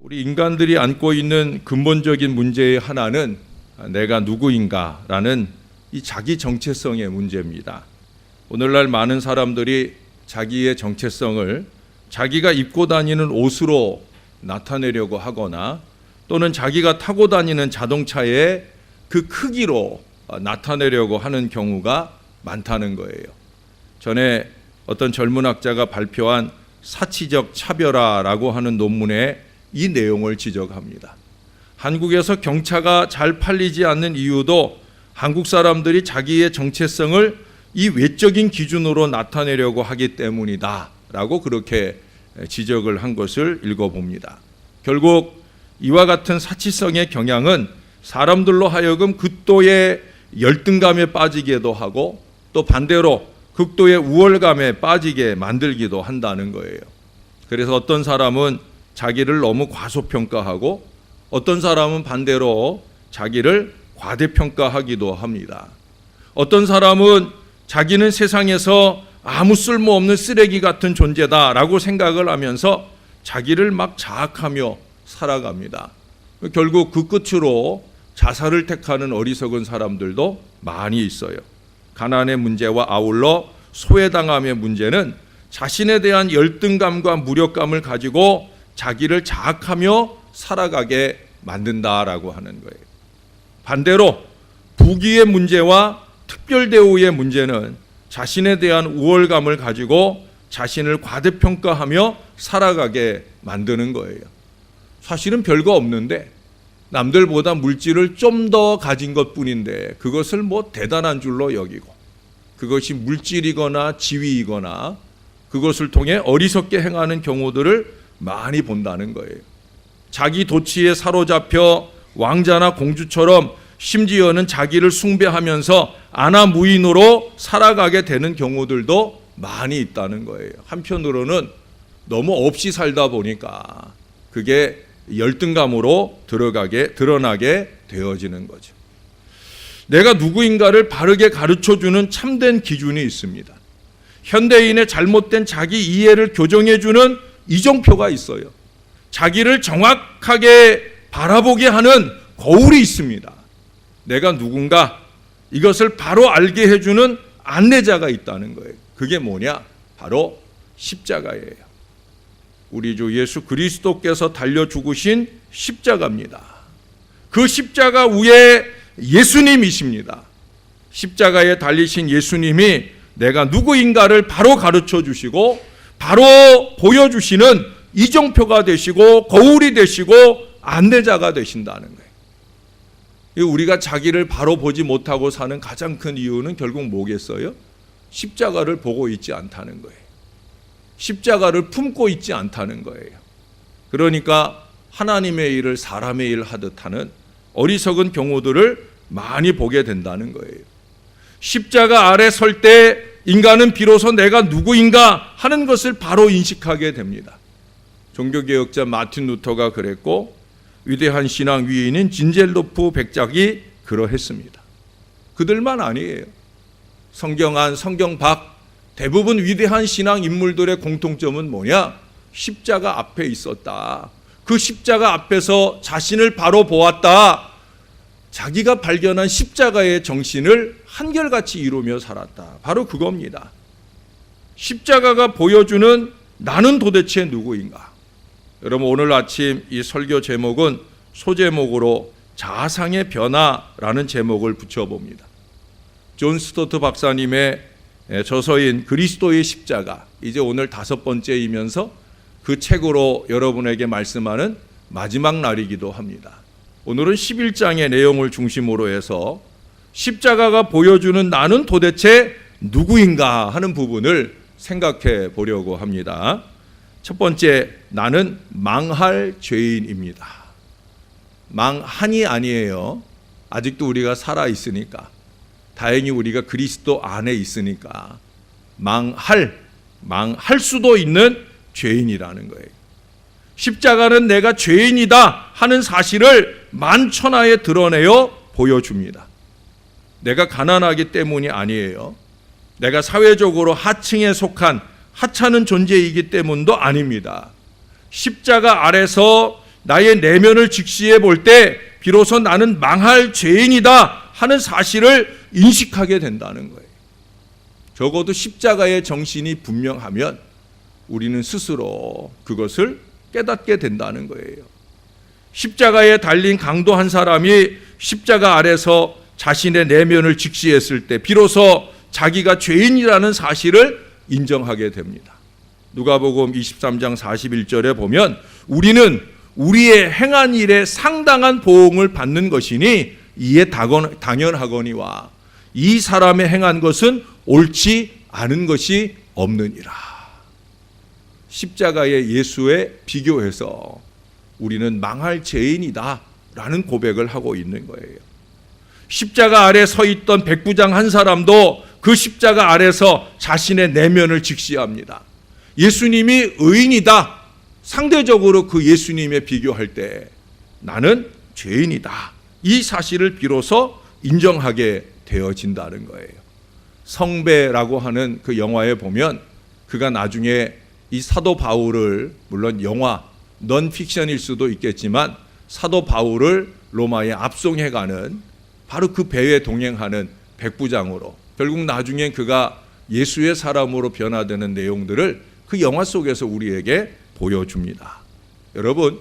우리 인간들이 안고 있는 근본적인 문제의 하나는 내가 누구인가라는 이 자기 정체성의 문제입니다. 오늘날 많은 사람들이 자기의 정체성을 자기가 입고 다니는 옷으로 나타내려고 하거나 또는 자기가 타고 다니는 자동차의 그 크기로 나타내려고 하는 경우가 많다는 거예요. 전에 어떤 젊은 학자가 발표한 사치적 차별화라고 하는 논문에 이 내용을 지적합니다. 한국에서 경차가 잘 팔리지 않는 이유도 한국 사람들이 자기의 정체성을 이 외적인 기준으로 나타내려고 하기 때문이다 라고 그렇게 지적을 한 것을 읽어봅니다. 결국 이와 같은 사치성의 경향은 사람들로 하여금 극도의 열등감에 빠지게도 하고 또 반대로 극도의 우월감에 빠지게 만들기도 한다는 거예요. 그래서 어떤 사람은 자기를 너무 과소평가하고 어떤 사람은 반대로 자기를 과대평가하기도 합니다. 어떤 사람은 자기는 세상에서 아무 쓸모없는 쓰레기 같은 존재다라고 생각을 하면서 자기를 막 자학하며 살아갑니다. 결국 그 끝으로 자살을 택하는 어리석은 사람들도 많이 있어요. 가난의 문제와 아울러 소외당함의 문제는 자신에 대한 열등감과 무력감을 가지고 자기를 자학하며 살아가게 만든다라고 하는 거예요. 반대로 부귀의 문제와 특별대우의 문제는 자신에 대한 우월감을 가지고 자신을 과대평가하며 살아가게 만드는 거예요. 사실은 별거 없는데 남들보다 물질을 좀 더 가진 것뿐인데 그것을 뭐 대단한 줄로 여기고 그것이 물질이거나 지위이거나 그것을 통해 어리석게 행하는 경우들을 많이 본다는 거예요. 자기 도취에 사로잡혀 왕자나 공주처럼 심지어는 자기를 숭배하면서 안하무인으로 살아가게 되는 경우들도 많이 있다는 거예요. 한편으로는 너무 없이 살다 보니까 그게 열등감으로 드러나게 되어지는 거죠. 내가 누구인가를 바르게 가르쳐주는 참된 기준이 있습니다. 현대인의 잘못된 자기 이해를 교정해주는 이정표가 있어요. 자기를 정확하게 바라보게 하는 거울이 있습니다. 내가 누군가 이것을 바로 알게 해주는 안내자가 있다는 거예요. 그게 뭐냐? 바로 십자가예요. 우리 주 예수 그리스도께서 달려 죽으신 십자가입니다. 그 십자가 위에 예수님이십니다. 십자가에 달리신 예수님이 내가 누구인가를 바로 가르쳐 주시고 바로 보여주시는 이정표가 되시고 거울이 되시고 안내자가 되신다는 거예요. 우리가 자기를 바로 보지 못하고 사는 가장 큰 이유는 결국 뭐겠어요? 십자가를 보고 있지 않다는 거예요. 십자가를 품고 있지 않다는 거예요. 그러니까 하나님의 일을 사람의 일 하듯 하는 어리석은 경우들을 많이 보게 된다는 거예요. 십자가 아래 설 때 인간은 비로소 내가 누구인가 하는 것을 바로 인식하게 됩니다. 종교개혁자 마틴 루터가 그랬고 위대한 신앙 위인인 진젤로프 백작이 그러했습니다. 그들만 아니에요. 성경 안, 성경 밖 대부분 위대한 신앙 인물들의 공통점은 뭐냐? 십자가 앞에 있었다. 그 십자가 앞에서 자신을 바로 보았다. 자기가 발견한 십자가의 정신을 한결같이 이루며 살았다. 바로 그겁니다. 십자가가 보여주는 나는 도대체 누구인가? 여러분 오늘 아침 이 설교 제목은 소제목으로 자상의 변화라는 제목을 붙여봅니다. 존 스토트 박사님의 저서인 그리스도의 십자가, 이제 오늘 5번째이면서 그 책으로 여러분에게 말씀하는 마지막 날이기도 합니다. 오늘은 11장의 내용을 중심으로 해서 십자가가 보여주는 나는 도대체 누구인가 하는 부분을 생각해 보려고 합니다. 첫 번째, 나는 망할 죄인입니다. 망한이 아니에요. 아직도 우리가 살아 있으니까, 다행히 우리가 그리스도 안에 있으니까 망할 수도 있는 죄인이라는 거예요. 십자가는 내가 죄인이다 하는 사실을 만천하에 드러내어 보여줍니다. 내가 가난하기 때문이 아니에요. 내가 사회적으로 하층에 속한 하찮은 존재이기 때문도 아닙니다. 십자가 아래서 나의 내면을 직시해 볼 때 비로소 나는 망할 죄인이다 하는 사실을 인식하게 된다는 거예요. 적어도 십자가의 정신이 분명하면 우리는 스스로 그것을 깨닫게 된다는 거예요. 십자가에 달린 강도 한 사람이 십자가 아래서 자신의 내면을 직시했을 때 비로소 자기가 죄인이라는 사실을 인정하게 됩니다. 누가복음 23장 41절에 보면 우리는 우리의 행한 일에 상당한 보응을 받는 것이니 이에 당연하거니와 이 사람의 행한 것은 옳지 않은 것이 없느니라. 십자가의 예수에 비교해서 우리는 망할 죄인이다 라는 고백을 하고 있는 거예요. 십자가 아래 서 있던 백부장 한 사람도 그 십자가 아래서 자신의 내면을 직시합니다. 예수님이 의인이다. 상대적으로 그 예수님에 비교할 때 나는 죄인이다. 이 사실을 비로소 인정하게 되어진다는 거예요. 성배라고 하는 그 영화에 보면 그가 나중에 이 사도 바울을, 물론 영화 넌픽션일 수도 있겠지만 사도 바울을 로마에 압송해가는 바로 그 배에 동행하는 백부장으로 결국 나중에 그가 예수의 사람으로 변화되는 내용들을 그 영화 속에서 우리에게 보여줍니다. 여러분,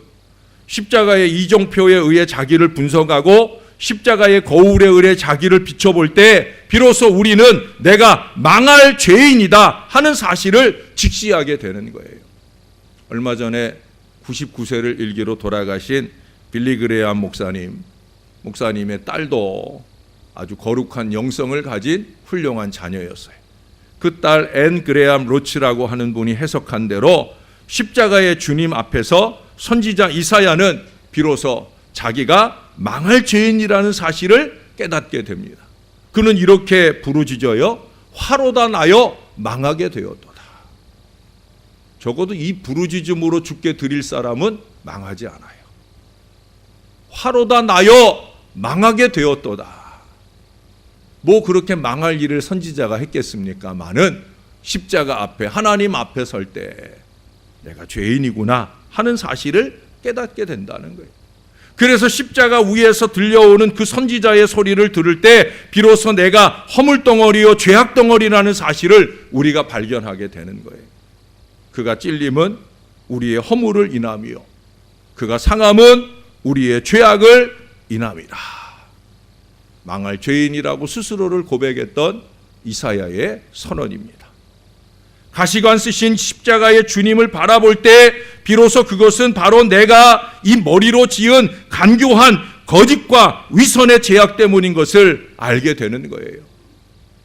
십자가의 이정표에 의해 자기를 분석하고 십자가의 거울에 의해 자기를 비춰볼 때 비로소 우리는 내가 망할 죄인이다 하는 사실을 직시하게 되는 거예요. 얼마 전에 99세를 일기로 돌아가신 빌리 그레이엄 목사님의 딸도 아주 거룩한 영성을 가진 훌륭한 자녀였어요. 그 딸 앤 그레이엄 로치라고 하는 분이 해석한 대로 십자가의 주님 앞에서 선지자 이사야는 비로소 자기가 망할 죄인이라는 사실을 깨닫게 됩니다. 그는 이렇게 부르짖어요. 화로다 나여 망하게 되었도다. 적어도 이 부르짖음으로 죽게 드릴 사람은 망하지 않아요. 화로다 나여 망하게 되었도다. 뭐 그렇게 망할 일을 선지자가 했겠습니까? 많은 십자가 앞에 하나님 앞에 설 때 내가 죄인이구나 하는 사실을 깨닫게 된다는 거예요. 그래서 십자가 위에서 들려오는 그 선지자의 소리를 들을 때 비로소 내가 허물덩어리요 죄악덩어리라는 사실을 우리가 발견하게 되는 거예요. 그가 찔림은 우리의 허물을 인함이요 그가 상함은 우리의 죄악을 인함이라. 망할 죄인이라고 스스로를 고백했던 이사야의 선언입니다. 가시관 쓰신 십자가의 주님을 바라볼 때 비로소 그것은 바로 내가 이 머리로 지은 간교한 거짓과 위선의 죄악 때문인 것을 알게 되는 거예요.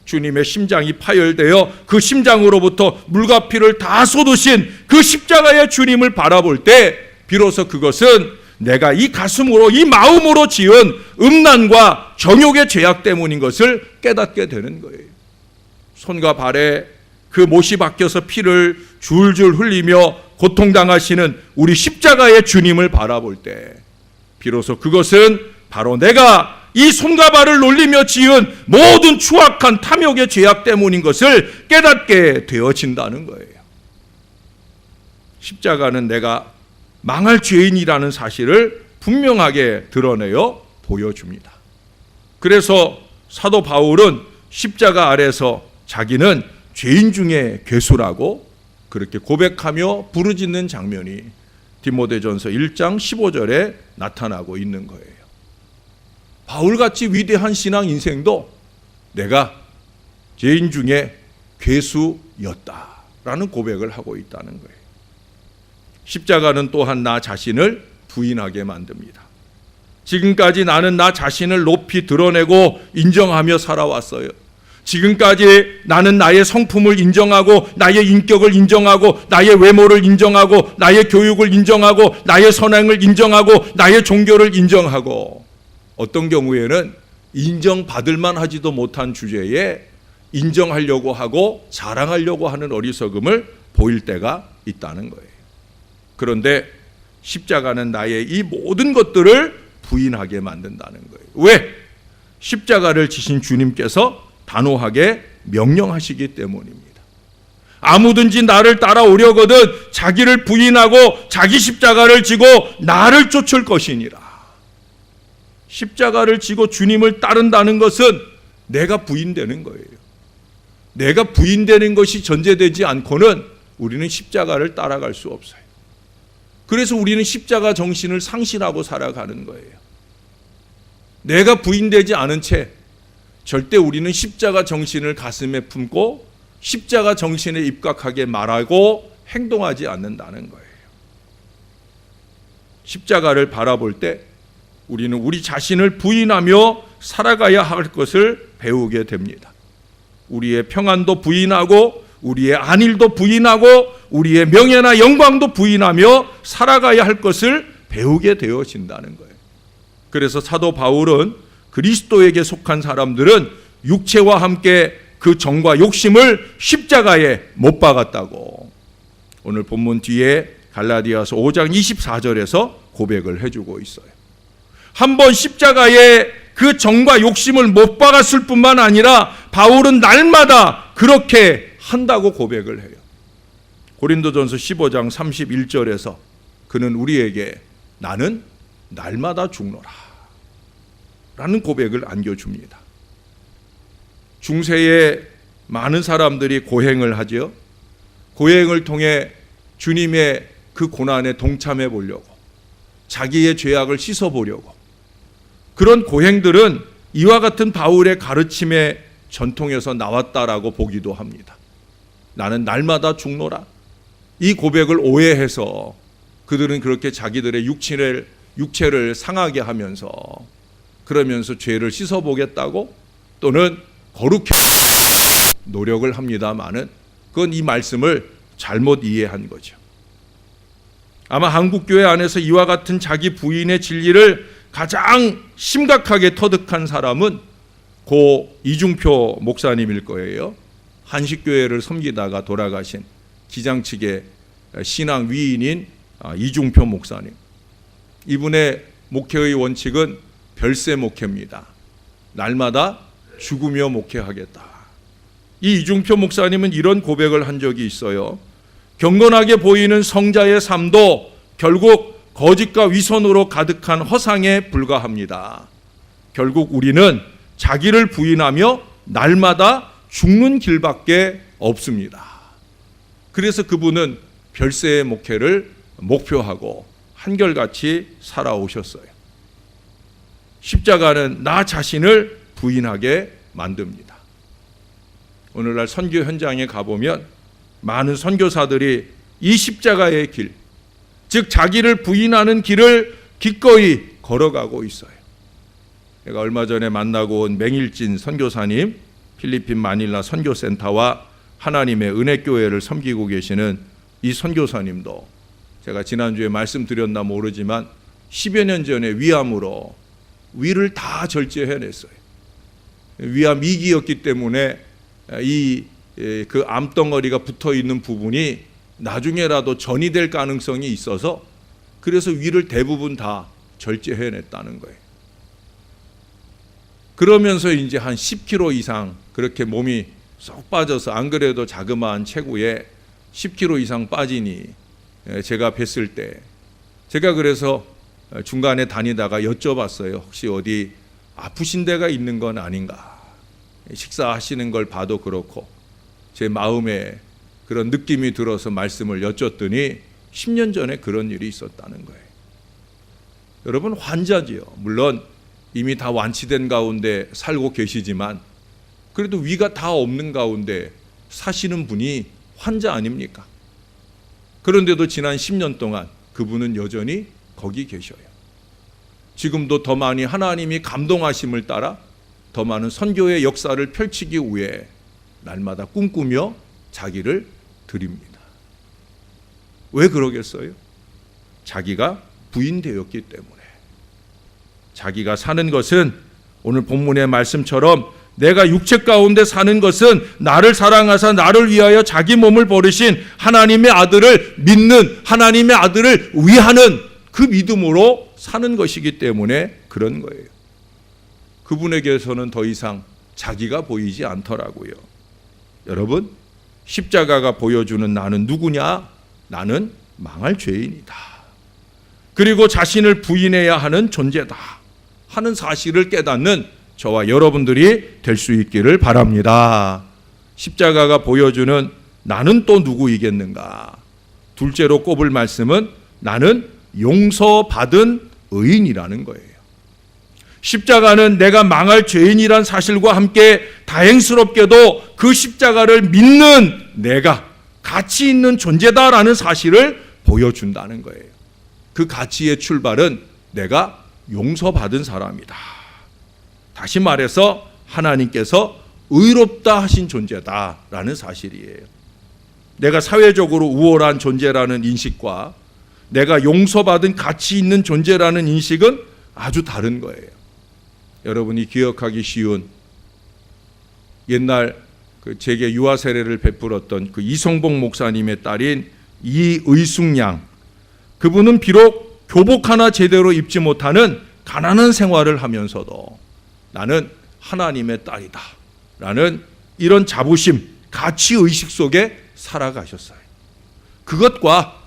주님의 심장이 파열되어 그 심장으로부터 물과 피를 다 쏟으신 그 십자가의 주님을 바라볼 때 비로소 그것은 내가 이 가슴으로 이 마음으로 지은 음란과 정욕의 죄악 때문인 것을 깨닫게 되는 거예요. 손과 발에 그 못이 박혀서 피를 줄줄 흘리며 고통당하시는 우리 십자가의 주님을 바라볼 때 비로소 그것은 바로 내가 이 손과 발을 놀리며 지은 모든 추악한 탐욕의 죄악 때문인 것을 깨닫게 되어진다는 거예요. 십자가는 내가 망할 죄인이라는 사실을 분명하게 드러내어 보여줍니다. 그래서 사도 바울은 십자가 아래서 자기는 죄인 중에 괴수라고 그렇게 고백하며 부르짖는 장면이 디모데전서 1장 15절에 나타나고 있는 거예요. 바울같이 위대한 신앙 인생도 내가 죄인 중에 괴수였다라는 고백을 하고 있다는 거예요. 십자가는 또한 나 자신을 부인하게 만듭니다. 지금까지 나는 나 자신을 높이 드러내고 인정하며 살아왔어요. 지금까지 나는 나의 성품을 인정하고 나의 인격을 인정하고 나의 외모를 인정하고 나의 교육을 인정하고 나의 선행을 인정하고 나의 종교를 인정하고 어떤 경우에는 인정받을 만하지도 못한 주제에 인정하려고 하고 자랑하려고 하는 어리석음을 보일 때가 있다는 거예요. 그런데 십자가는 나의 이 모든 것들을 부인하게 만든다는 거예요. 왜? 십자가를 지신 주님께서 단호하게 명령하시기 때문입니다. 아무든지 나를 따라오려거든 자기를 부인하고 자기 십자가를 지고 나를 쫓을 것이니라. 십자가를 지고 주님을 따른다는 것은 내가 부인되는 거예요. 내가 부인되는 것이 전제되지 않고는 우리는 십자가를 따라갈 수 없어요. 그래서 우리는 십자가 정신을 상실하고 살아가는 거예요. 내가 부인되지 않은 채 절대 우리는 십자가 정신을 가슴에 품고 십자가 정신에 입각하게 말하고 행동하지 않는다는 거예요. 십자가를 바라볼 때 우리는 우리 자신을 부인하며 살아가야 할 것을 배우게 됩니다. 우리의 평안도 부인하고 우리의 안일도 부인하고 우리의 명예나 영광도 부인하며 살아가야 할 것을 배우게 되어진다는 거예요. 그래서 사도 바울은 그리스도에게 속한 사람들은 육체와 함께 그 정과 욕심을 십자가에 못 박았다고 오늘 본문 뒤에 갈라디아서 5장 24절에서 고백을 해주고 있어요. 한번 십자가에 그 정과 욕심을 못 박았을 뿐만 아니라 바울은 날마다 그렇게 한다고 고백을 해요. 고린도전서 15장 31절에서 그는 우리에게 나는 날마다 죽노라 라는 고백을 안겨줍니다. 중세에 많은 사람들이 고행을 하죠. 고행을 통해 주님의 그 고난에 동참해 보려고, 자기의 죄악을 씻어 보려고, 그런 고행들은 이와 같은 바울의 가르침의 전통에서 나왔다라고 보기도 합니다. 나는 날마다 죽노라. 이 고백을 오해해서 그들은 그렇게 자기들의 육체를 상하게 하면서 그러면서 죄를 씻어보겠다고 또는 거룩해 노력을 합니다마는 그건 이 말씀을 잘못 이해한 거죠. 아마 한국교회 안에서 이와 같은 자기 부인의 진리를 가장 심각하게 터득한 사람은 고 이중표 목사님일 거예요. 한식교회를 섬기다가 돌아가신 기장측의 신앙 위인인 이중표 목사님. 이분의 목회의 원칙은 별세 목회입니다. 날마다 죽으며 목회하겠다. 이 이중표 목사님은 이런 고백을 한 적이 있어요. 경건하게 보이는 성자의 삶도 결국 거짓과 위선으로 가득한 허상에 불과합니다. 결국 우리는 자기를 부인하며 날마다 죽는 길밖에 없습니다. 그래서 그분은 별세의 목회를 목표하고 한결같이 살아오셨어요. 십자가는 나 자신을 부인하게 만듭니다. 오늘날 선교 현장에 가보면 많은 선교사들이 이 십자가의 길, 즉 자기를 부인하는 길을 기꺼이 걸어가고 있어요. 제가 얼마 전에 만나고 온 맹일진 선교사님, 필리핀 마닐라 선교센터와 하나님의 은혜교회를 섬기고 계시는 이 선교사님도 제가 지난주에 말씀드렸나 모르지만 10여 년 전에 위암으로 위를 다 절제해냈어요. 위암 2기였기 때문에 그 암덩어리가 붙어있는 부분이 나중에라도 전이 될 가능성이 있어서 그래서 위를 대부분 다 절제해냈다는 거예요. 그러면서 이제 한 10kg 이상 그렇게 몸이 쏙 빠져서 안 그래도 자그마한 체구에 10kg 이상 빠지니 제가 뵀을 때 제가 그래서 중간에 다니다가 여쭤봤어요. 혹시 어디 아프신 데가 있는 건 아닌가? 식사하시는 걸 봐도 그렇고 제 마음에 그런 느낌이 들어서 말씀을 여쭸더니 10년 전에 그런 일이 있었다는 거예요. 여러분 환자지요. 물론 이미 다 완치된 가운데 살고 계시지만 그래도 위가 다 없는 가운데 사시는 분이 환자 아닙니까? 그런데도 지난 10년 동안 그분은 여전히 거기 계셔요. 지금도 더 많이 하나님이 감동하심을 따라 더 많은 선교의 역사를 펼치기 위해 날마다 꿈꾸며 자기를 드립니다. 왜 그러겠어요? 자기가 부인되었기 때문에. 자기가 사는 것은 오늘 본문의 말씀처럼 내가 육체 가운데 사는 것은 나를 사랑하사 나를 위하여 자기 몸을 버리신 하나님의 아들을 믿는, 하나님의 아들을 위하는 그 믿음으로 사는 것이기 때문에 그런 거예요. 그분에게서는 더 이상 자기가 보이지 않더라고요. 여러분, 십자가가 보여주는 나는 누구냐? 나는 망할 죄인이다. 그리고 자신을 부인해야 하는 존재다 하는 사실을 깨닫는 저와 여러분들이 될 수 있기를 바랍니다. 십자가가 보여주는 나는 또 누구이겠는가? 둘째로 꼽을 말씀은 나는 용서받은 의인이라는 거예요. 십자가는 내가 망할 죄인이란 사실과 함께 다행스럽게도 그 십자가를 믿는 내가 가치 있는 존재다라는 사실을 보여준다는 거예요. 그 가치의 출발은 내가 용서받은 사람이다. 다시 말해서 하나님께서 의롭다 하신 존재다라는 사실이에요. 내가 사회적으로 우월한 존재라는 인식과 내가 용서받은 가치 있는 존재라는 인식은 아주 다른 거예요. 여러분이 기억하기 쉬운 옛날 제게 유아 세례를 베풀었던 그 이성복 목사님의 딸인 이의숙 양, 그분은 비록 교복 하나 제대로 입지 못하는 가난한 생활을 하면서도 나는 하나님의 딸이다 라는 이런 자부심, 가치의식 속에 살아가셨어요. 그것과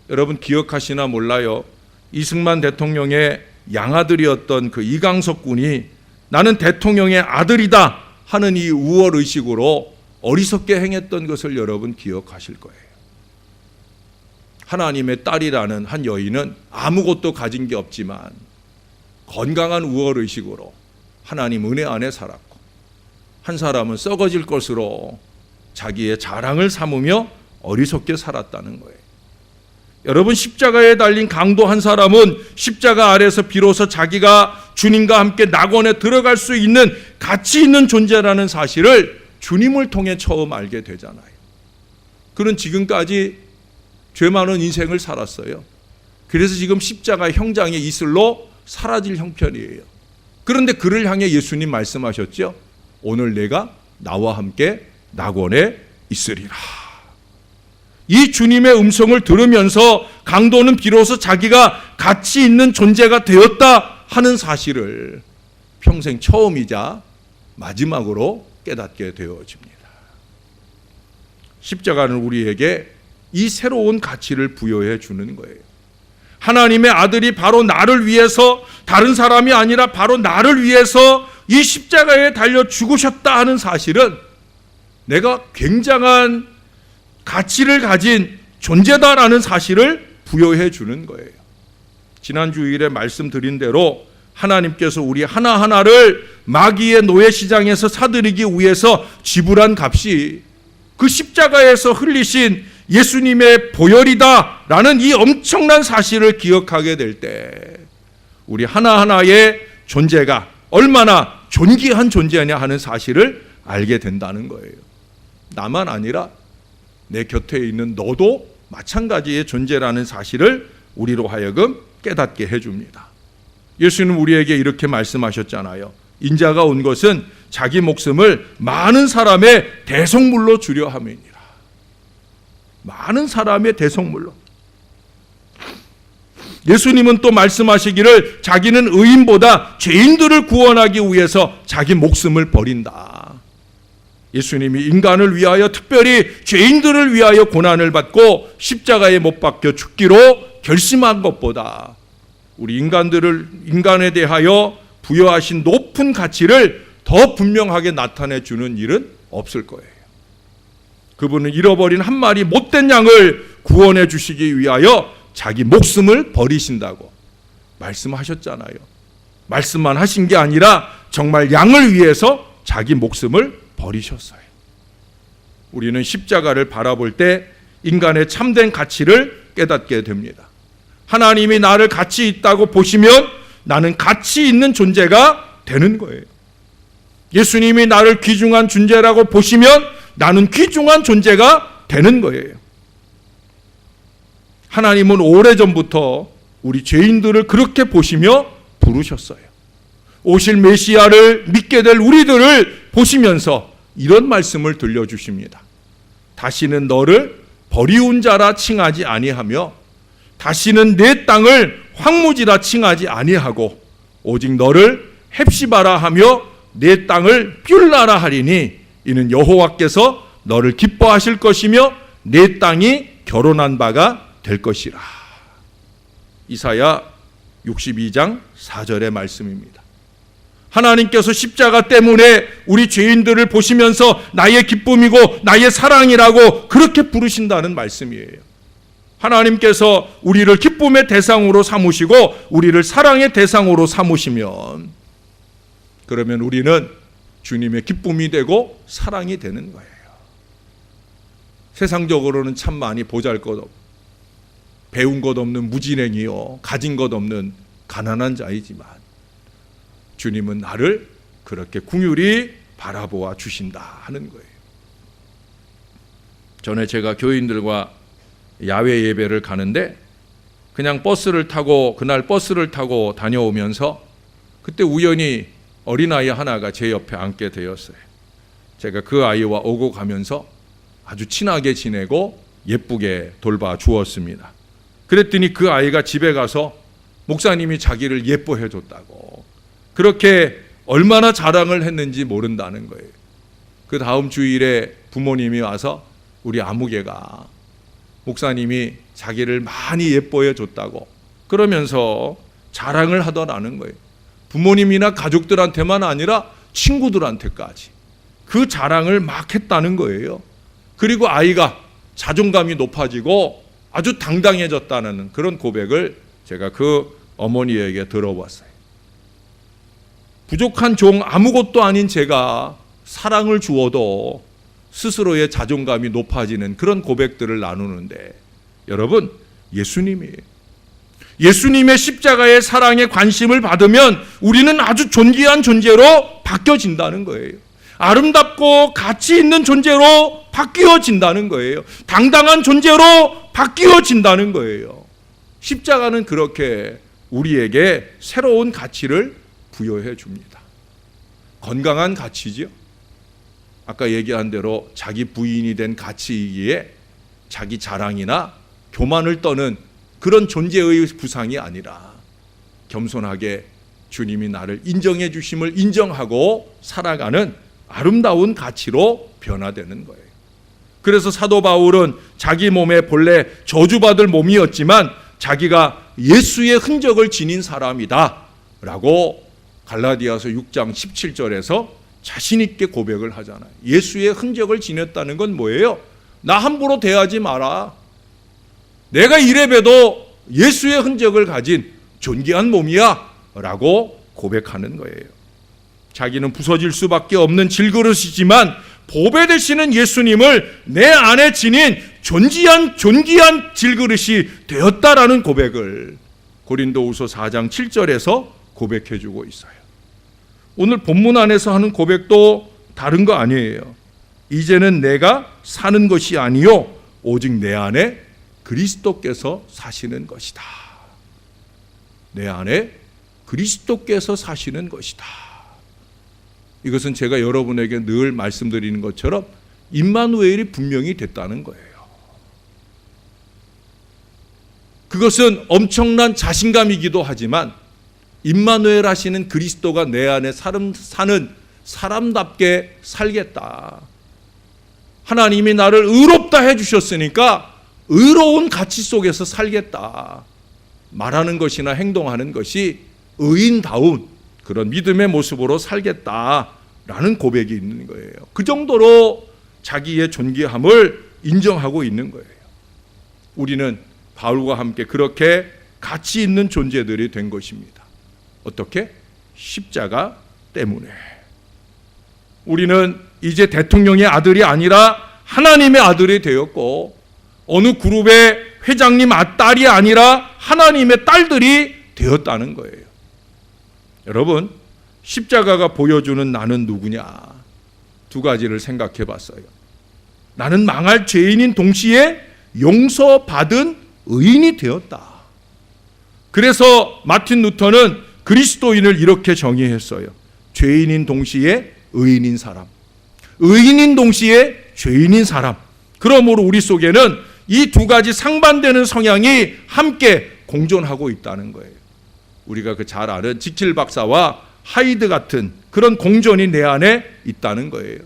여러분 기억하시나 몰라요. 이승만 대통령의 양아들이었던 그 이강석 군이 나는 대통령의 아들이다 하는 이 우월의식으로 어리석게 행했던 것을 여러분 기억하실 거예요. 하나님의 딸이라는 한 여인은 아무것도 가진 게 없지만 건강한 우월의식으로 하나님 은혜 안에 살았고, 한 사람은 썩어질 것으로 자기의 자랑을 삼으며 어리석게 살았다는 거예요. 여러분, 십자가에 달린 강도 한 사람은 십자가 아래서 비로소 자기가 주님과 함께 낙원에 들어갈 수 있는 가치 있는 존재라는 사실을 주님을 통해 처음 알게 되잖아요. 그는 지금까지 죄 많은 인생을 살았어요. 그래서 지금 십자가 형장의 이슬로 사라질 형편이에요. 그런데 그를 향해 예수님 말씀하셨죠. 오늘 내가 나와 함께 낙원에 있으리라. 이 주님의 음성을 들으면서 강도는 비로소 자기가 가치 있는 존재가 되었다 하는 사실을 평생 처음이자 마지막으로 깨닫게 되어집니다. 십자가는 우리에게 이 새로운 가치를 부여해 주는 거예요. 하나님의 아들이 바로 나를 위해서, 다른 사람이 아니라 바로 나를 위해서 이 십자가에 달려 죽으셨다 하는 사실은 내가 굉장한 가치를 가진 존재다라는 사실을 부여해 주는 거예요. 지난 주일에 말씀드린 대로 하나님께서 우리 하나하나를 마귀의 노예시장에서 사들이기 위해서 지불한 값이 그 십자가에서 흘리신 예수님의 보혈이다라는 이 엄청난 사실을 기억하게 될 때 우리 하나하나의 존재가 얼마나 존귀한 존재냐 하는 사실을 알게 된다는 거예요. 나만 아니라 내 곁에 있는 너도 마찬가지의 존재라는 사실을 우리로 하여금 깨닫게 해줍니다. 예수는 우리에게 이렇게 말씀하셨잖아요. 인자가 온 것은 자기 목숨을 많은 사람의 대속물로 주려 함이니라. 많은 사람의 대속물로. 예수님은 또 말씀하시기를 자기는 의인보다 죄인들을 구원하기 위해서 자기 목숨을 버린다. 예수님이 인간을 위하여, 특별히 죄인들을 위하여 고난을 받고 십자가에 못 박혀 죽기로 결심한 것보다 우리 인간에 대하여 부여하신 높은 가치를 더 분명하게 나타내 주는 일은 없을 거예요. 그분은 잃어버린 한 마리 못된 양을 구원해 주시기 위하여 자기 목숨을 버리신다고 말씀하셨잖아요. 말씀만 하신 게 아니라 정말 양을 위해서 자기 목숨을 버리셨어요. 우리는 십자가를 바라볼 때 인간의 참된 가치를 깨닫게 됩니다. 하나님이 나를 가치 있다고 보시면 나는 가치 있는 존재가 되는 거예요. 예수님이 나를 귀중한 존재라고 보시면 나는 귀중한 존재가 되는 거예요. 하나님은 오래전부터 우리 죄인들을 그렇게 보시며 부르셨어요. 오실 메시아를 믿게 될 우리들을 보시면서 이런 말씀을 들려주십니다. 다시는 너를 버리운 자라 칭하지 아니하며 다시는 내 땅을 황무지라 칭하지 아니하고 오직 너를 헵시바라 하며 내 땅을 뷸라라 하리니 이는 여호와께서 너를 기뻐하실 것이며 내 땅이 결혼한 바가 될 것이라. 이사야 62장 4절의 말씀입니다. 하나님께서 십자가 때문에 우리 죄인들을 보시면서 나의 기쁨이고 나의 사랑이라고 그렇게 부르신다는 말씀이에요. 하나님께서 우리를 기쁨의 대상으로 삼으시고 우리를 사랑의 대상으로 삼으시면, 그러면 우리는 주님의 기쁨이 되고 사랑이 되는 거예요. 세상적으로는 참 많이 보잘것없고 배운 것 없는 무진행이요 가진 것 없는 가난한 자이지만 주님은 나를 그렇게 긍휼히 바라보아 주신다 하는 거예요. 전에 제가 교인들과 야외 예배를 가는데 그냥 그날 버스를 타고 다녀오면서 그때 우연히 어린아이 하나가 제 옆에 앉게 되었어요. 제가 그 아이와 오고 가면서 아주 친하게 지내고 예쁘게 돌봐 주었습니다. 그랬더니 그 아이가 집에 가서 목사님이 자기를 예뻐해 줬다고, 그렇게 얼마나 자랑을 했는지 모른다는 거예요. 그 다음 주일에 부모님이 와서 우리 아무개가 목사님이 자기를 많이 예뻐해 줬다고 그러면서 자랑을 하더라는 거예요. 부모님이나 가족들한테만 아니라 친구들한테까지 그 자랑을 막 했다는 거예요. 그리고 아이가 자존감이 높아지고 아주 당당해졌다는 그런 고백을 제가 그 어머니에게 들어봤어요. 부족한 종, 아무것도 아닌 제가 사랑을 주어도 스스로의 자존감이 높아지는 그런 고백들을 나누는데, 여러분, 예수님의 십자가의 사랑에 관심을 받으면 우리는 아주 존귀한 존재로 바뀌어진다는 거예요. 아름답고 가치 있는 존재로 바뀌어진다는 거예요. 당당한 존재로 바뀌어진다는 거예요. 십자가는 그렇게 우리에게 새로운 가치를 부여해 줍니다. 건강한 가치죠. 아까 얘기한 대로 자기 부인이 된 가치이기에 자기 자랑이나 교만을 떠는 그런 존재의 부상이 아니라 겸손하게 주님이 나를 인정해 주심을 인정하고 살아가는 아름다운 가치로 변화되는 거예요. 그래서 사도 바울은 자기 몸에 본래 저주받을 몸이었지만 자기가 예수의 흔적을 지닌 사람이다 라고 갈라디아서 6장 17절에서 자신 있게 고백을 하잖아요. 예수의 흔적을 지녔다는 건 뭐예요? 나 함부로 대하지 마라. 내가 이래봬도 예수의 흔적을 가진 존귀한 몸이야 라고 고백하는 거예요. 자기는 부서질 수밖에 없는 질그릇이지만 보배 되시는 예수님을 내 안에 지닌 존귀한 질그릇이 되었다라는 고백을 고린도후서 4장 7절에서 고백해주고 있어요. 오늘 본문 안에서 하는 고백도 다른 거 아니에요. 이제는 내가 사는 것이 아니요 오직 내 안에 그리스도께서 사시는 것이다. 내 안에 그리스도께서 사시는 것이다. 이것은 제가 여러분에게 늘 말씀드리는 것처럼 임마누엘이 분명히 됐다는 거예요. 그것은 엄청난 자신감이기도 하지만 임마누엘 하시는 그리스도가 내 안에 사는 사람답게 살겠다. 하나님이 나를 의롭다 해주셨으니까 의로운 가치 속에서 살겠다. 말하는 것이나 행동하는 것이 의인다운 그런 믿음의 모습으로 살겠다라는 고백이 있는 거예요. 그 정도로 자기의 존귀함을 인정하고 있는 거예요. 우리는 바울과 함께 그렇게 가치 있는 존재들이 된 것입니다. 어떻게? 십자가 때문에. 우리는 이제 대통령의 아들이 아니라 하나님의 아들이 되었고, 어느 그룹의 회장님 딸이 아니라 하나님의 딸들이 되었다는 거예요. 여러분, 십자가가 보여주는 나는 누구냐? 두 가지를 생각해 봤어요. 나는 망할 죄인인 동시에 용서받은 의인이 되었다. 그래서 마틴 루터는 그리스도인을 이렇게 정의했어요. 죄인인 동시에 의인인 사람, 의인인 동시에 죄인인 사람. 그러므로 우리 속에는 이 두 가지 상반되는 성향이 함께 공존하고 있다는 거예요. 우리가 그 잘 아는 직칠 박사와 하이드 같은 그런 공존이 내 안에 있다는 거예요.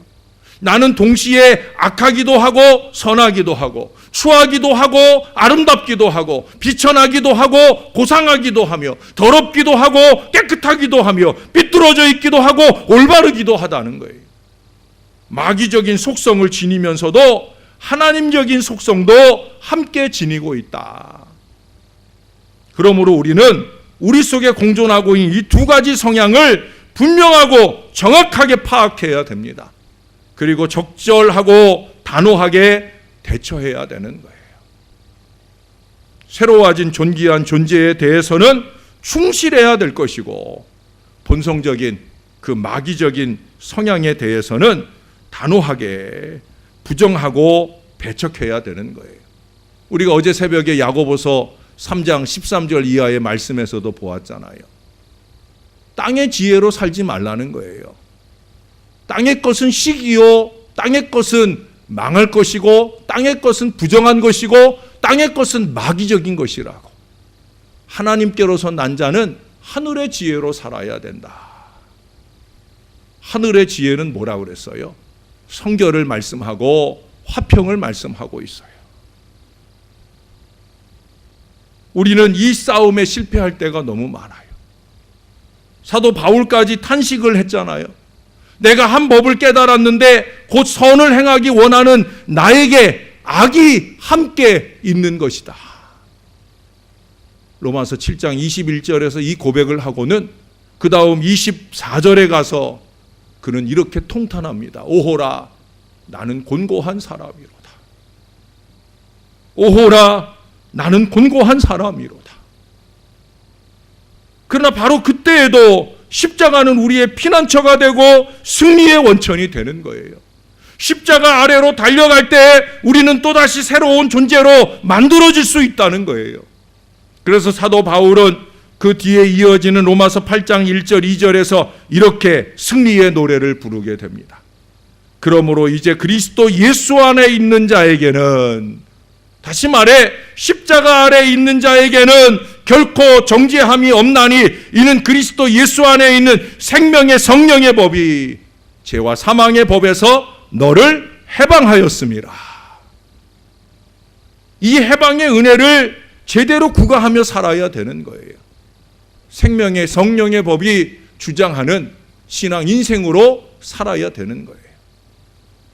나는 동시에 악하기도 하고 선하기도 하고 추하기도 하고 아름답기도 하고 비천하기도 하고 고상하기도 하며 더럽기도 하고 깨끗하기도 하며 삐뚤어져 있기도 하고 올바르기도 하다는 거예요. 마귀적인 속성을 지니면서도 하나님적인 속성도 함께 지니고 있다. 그러므로 우리는 우리 속에 공존하고 있는 이 두 가지 성향을 분명하고 정확하게 파악해야 됩니다. 그리고 적절하고 단호하게 대처해야 되는 거예요. 새로워진 존귀한 존재에 대해서는 충실해야 될 것이고, 본성적인 그 마귀적인 성향에 대해서는 단호하게 부정하고 배척해야 되는 거예요. 우리가 어제 새벽에 야고보서 3장 13절 이하의 말씀에서도 보았잖아요. 땅의 지혜로 살지 말라는 거예요. 땅의 것은 시기요, 땅의 것은 망할 것이고, 땅의 것은 부정한 것이고, 땅의 것은 마귀적인 것이라고. 하나님께로서 난 자는 하늘의 지혜로 살아야 된다. 하늘의 지혜는 뭐라고 그랬어요? 성결을 말씀하고 화평을 말씀하고 있어요. 우리는 이 싸움에 실패할 때가 너무 많아요. 사도 바울까지 탄식을 했잖아요. 내가 한 법을 깨달았는데 곧 선을 행하기 원하는 나에게 악이 함께 있는 것이다. 로마서 7장 21절에서 이 고백을 하고는 그 다음 24절에 가서 그는 이렇게 통탄합니다. 오호라, 나는 곤고한 사람이로다. 오호라, 나는 곤고한 사람이로다. 그러나 바로 그때에도 십자가는 우리의 피난처가 되고 승리의 원천이 되는 거예요. 십자가 아래로 달려갈 때 우리는 또다시 새로운 존재로 만들어질 수 있다는 거예요. 그래서 사도 바울은 그 뒤에 이어지는 로마서 8장 1절 2절에서 이렇게 승리의 노래를 부르게 됩니다. 그러므로 이제 그리스도 예수 안에 있는 자에게는, 다시 말해 십자가 아래 있는 자에게는 결코 정죄함이 없나니 이는 그리스도 예수 안에 있는 생명의 성령의 법이 죄와 사망의 법에서 너를 해방하였습니다. 이 해방의 은혜를 제대로 구가하며 살아야 되는 거예요. 생명의 성령의 법이 주장하는 신앙 인생으로 살아야 되는 거예요.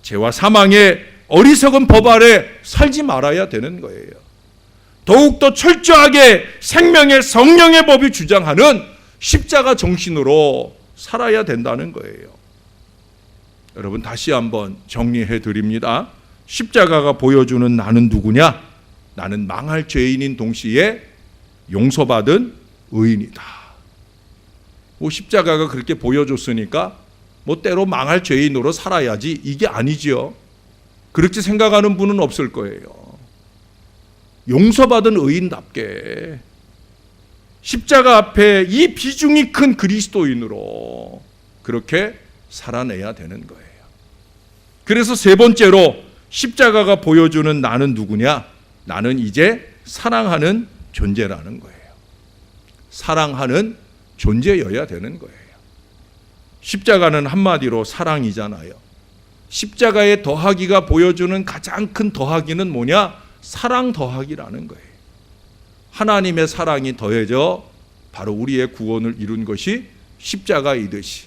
죄와 사망의 어리석은 법 아래 살지 말아야 되는 거예요. 더욱더 철저하게 생명의 성령의 법이 주장하는 십자가 정신으로 살아야 된다는 거예요. 여러분, 다시 한번 정리해 드립니다. 십자가가 보여주는 나는 누구냐? 나는 망할 죄인인 동시에 용서받은 의인이다. 십자가가 그렇게 보여줬으니까 때로 망할 죄인으로 살아야지, 이게 아니지요. 그렇게 생각하는 분은 없을 거예요. 용서받은 의인답게 십자가 앞에 이 비중이 큰 그리스도인으로 그렇게 살아내야 되는 거예요. 그래서 세 번째로 십자가가 보여주는 나는 누구냐? 나는 이제 사랑하는 존재라는 거예요. 사랑하는 존재여야 되는 거예요. 십자가는 한마디로 사랑이잖아요. 십자가의 더하기가 보여주는 가장 큰 더하기는 뭐냐? 사랑 더하기라는 거예요. 하나님의 사랑이 더해져 바로 우리의 구원을 이룬 것이 십자가이듯이,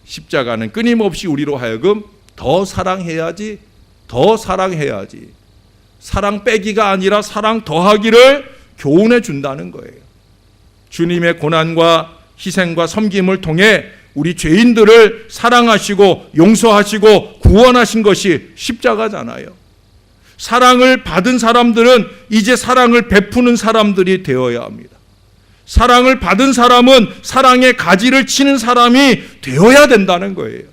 십자가는 끊임없이 우리로 하여금 더 사랑해야지, 더 사랑해야지, 사랑 빼기가 아니라 사랑 더하기를 교훈해 준다는 거예요. 주님의 고난과 희생과 섬김을 통해 우리 죄인들을 사랑하시고 용서하시고 구원하신 것이 십자가잖아요. 사랑을 받은 사람들은 이제 사랑을 베푸는 사람들이 되어야 합니다. 사랑을 받은 사람은 사랑의 가지를 치는 사람이 되어야 된다는 거예요.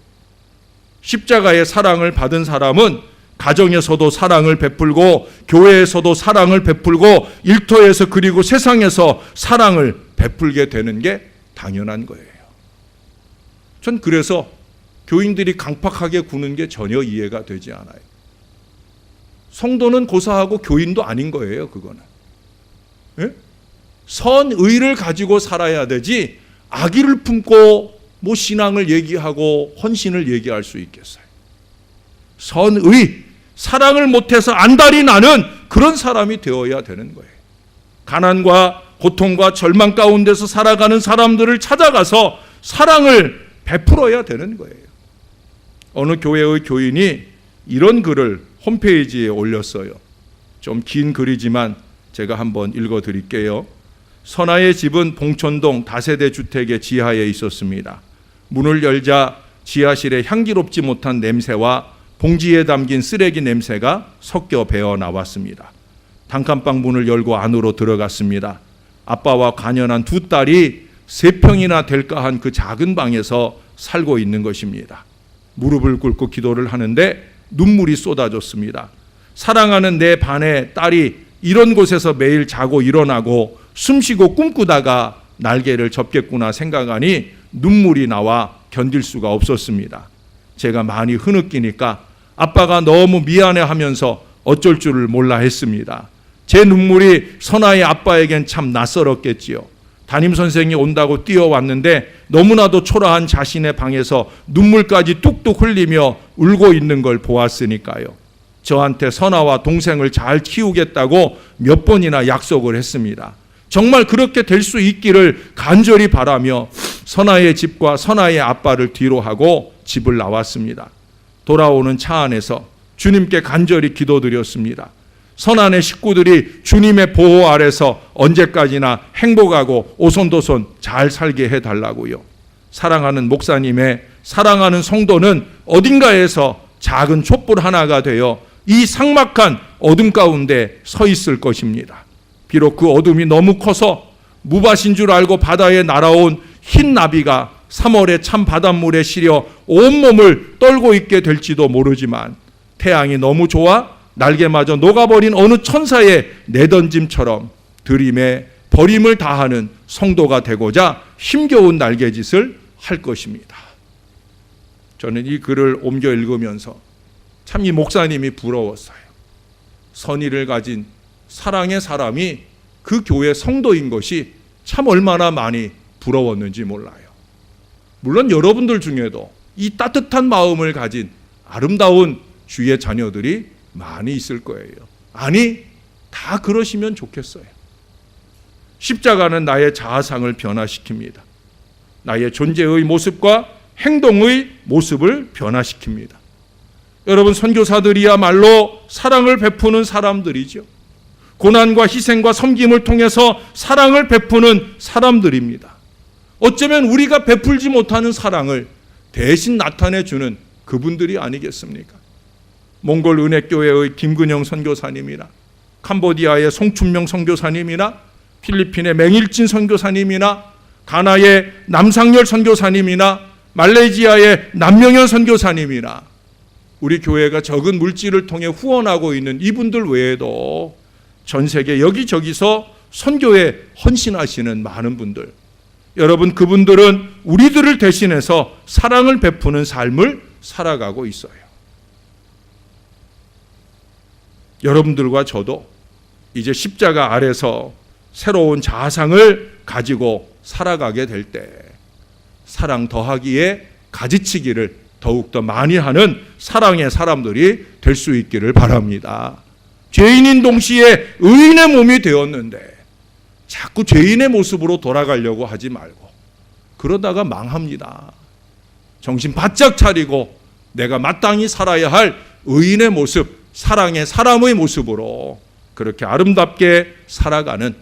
십자가의 사랑을 받은 사람은 가정에서도 사랑을 베풀고 교회에서도 사랑을 베풀고 일터에서 그리고 세상에서 사랑을 베풀게 되는 게 당연한 거예요. 전 그래서 교인들이 강팍하게 구는 게 전혀 이해가 되지 않아요. 성도는 고사하고 교인도 아닌 거예요, 그거는. 예? 선의를 가지고 살아야 되지 악의를 품고 신앙을 얘기하고 헌신을 얘기할 수 있겠어요. 선의, 사랑을 못해서 안달이 나는 그런 사람이 되어야 되는 거예요. 가난과 고통과 절망 가운데서 살아가는 사람들을 찾아가서 사랑을 베풀어야 되는 거예요. 어느 교회의 교인이 이런 글을 홈페이지에 올렸어요. 좀 긴 글이지만 제가 한번 읽어드릴게요. 선아의 집은 봉천동 다세대 주택의 지하에 있었습니다. 문을 열자 지하실에 향기롭지 못한 냄새와 봉지에 담긴 쓰레기 냄새가 섞여 배어 나왔습니다. 단칸방 문을 열고 안으로 들어갔습니다. 아빠와 가련한 두 딸이 3평이나 될까 한 그 작은 방에서 살고 있는 것입니다. 무릎을 꿇고 기도를 하는데 눈물이 쏟아졌습니다. 사랑하는 내 반의 딸이 이런 곳에서 매일 자고 일어나고 숨쉬고 꿈꾸다가 날개를 접겠구나 생각하니 눈물이 나와 견딜 수가 없었습니다. 제가 많이 흐느끼니까 아빠가 너무 미안해하면서 어쩔 줄을 몰라 했습니다. 제 눈물이 선아의 아빠에겐 참 낯설었겠지요. 담임선생이 온다고 뛰어왔는데 너무나도 초라한 자신의 방에서 눈물까지 뚝뚝 흘리며 울고 있는 걸 보았으니까요. 저한테 선아와 동생을 잘 키우겠다고 몇 번이나 약속을 했습니다. 정말 그렇게 될 수 있기를 간절히 바라며 선아의 집과 선아의 아빠를 뒤로 하고 집을 나왔습니다. 돌아오는 차 안에서 주님께 간절히 기도드렸습니다. 선안의 식구들이 주님의 보호 아래서 언제까지나 행복하고 오손도손 잘 살게 해달라고요. 사랑하는 목사님의 사랑하는 성도는 어딘가에서 작은 촛불 하나가 되어 이 삭막한 어둠 가운데 서 있을 것입니다. 비록 그 어둠이 너무 커서 무밭인 줄 알고 바다에 날아온 흰 나비가 3월에 찬 바닷물에 시려 온몸을 떨고 있게 될지도 모르지만 태양이 너무 좋아 날개마저 녹아버린 어느 천사의 내던짐처럼 들임에 버림을 다하는 성도가 되고자 힘겨운 날개짓을 할 것입니다. 저는 이 글을 옮겨 읽으면서 참 이 목사님이 부러웠어요. 선의를 가진 사랑의 사람이 그 교회 성도인 것이 참 얼마나 많이 부러웠는지 몰라요. 물론 여러분들 중에도 이 따뜻한 마음을 가진 아름다운 주의 자녀들이 많이 있을 거예요. 아니, 다 그러시면 좋겠어요. 십자가는 나의 자아상을 변화시킵니다. 나의 존재의 모습과 행동의 모습을 변화시킵니다. 여러분, 선교사들이야말로 사랑을 베푸는 사람들이죠. 고난과 희생과 섬김을 통해서 사랑을 베푸는 사람들입니다. 어쩌면 우리가 베풀지 못하는 사랑을 대신 나타내주는 그분들이 아니겠습니까? 몽골 은혜교회의 김근영 선교사님이나 캄보디아의 송춘명 선교사님이나 필리핀의 맹일진 선교사님이나 가나의 남상열 선교사님이나 말레이시아의 남명현 선교사님이나 우리 교회가 적은 물질을 통해 후원하고 있는 이분들 외에도 전 세계 여기저기서 선교에 헌신하시는 많은 분들, 여러분, 그분들은 우리들을 대신해서 사랑을 베푸는 삶을 살아가고 있어요. 여러분들과 저도 이제 십자가 아래서 새로운 자아상을 가지고 살아가게 될 때 사랑 더하기에 가지치기를 더욱더 많이 하는 사랑의 사람들이 될 수 있기를 바랍니다. 죄인인 동시에 의인의 몸이 되었는데 자꾸 죄인의 모습으로 돌아가려고 하지 말고 그러다가 망합니다. 정신 바짝 차리고 내가 마땅히 살아야 할 의인의 모습, 사랑의 사람의 모습으로 그렇게 아름답게 살아가는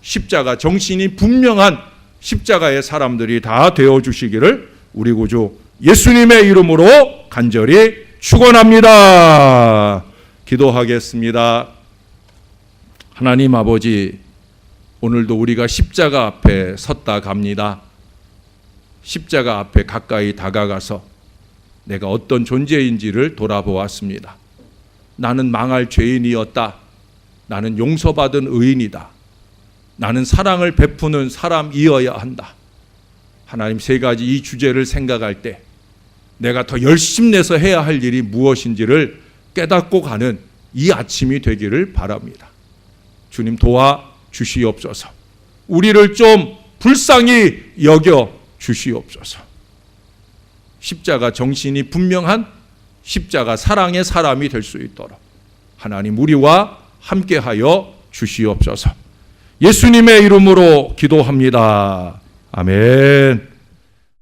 십자가 정신이 분명한 십자가의 사람들이 다 되어주시기를 우리 구주 예수님의 이름으로 간절히 축원합니다. 기도하겠습니다. 하나님 아버지, 오늘도 우리가 십자가 앞에 섰다 갑니다. 십자가 앞에 가까이 다가가서 내가 어떤 존재인지를 돌아보았습니다. 나는 망할 죄인이었다. 나는 용서받은 의인이다. 나는 사랑을 베푸는 사람이어야 한다. 하나님, 3가지 이 주제를 생각할 때 내가 더 열심내서 해야 할 일이 무엇인지를 깨닫고 가는 이 아침이 되기를 바랍니다. 주님, 도와주시옵소서. 우리를 좀 불쌍히 여겨 주시옵소서. 십자가 정신이 분명한 십자가 사랑의 사람이 될 수 있도록 하나님 우리와 함께하여 주시옵소서. 예수님의 이름으로 기도합니다. 아멘.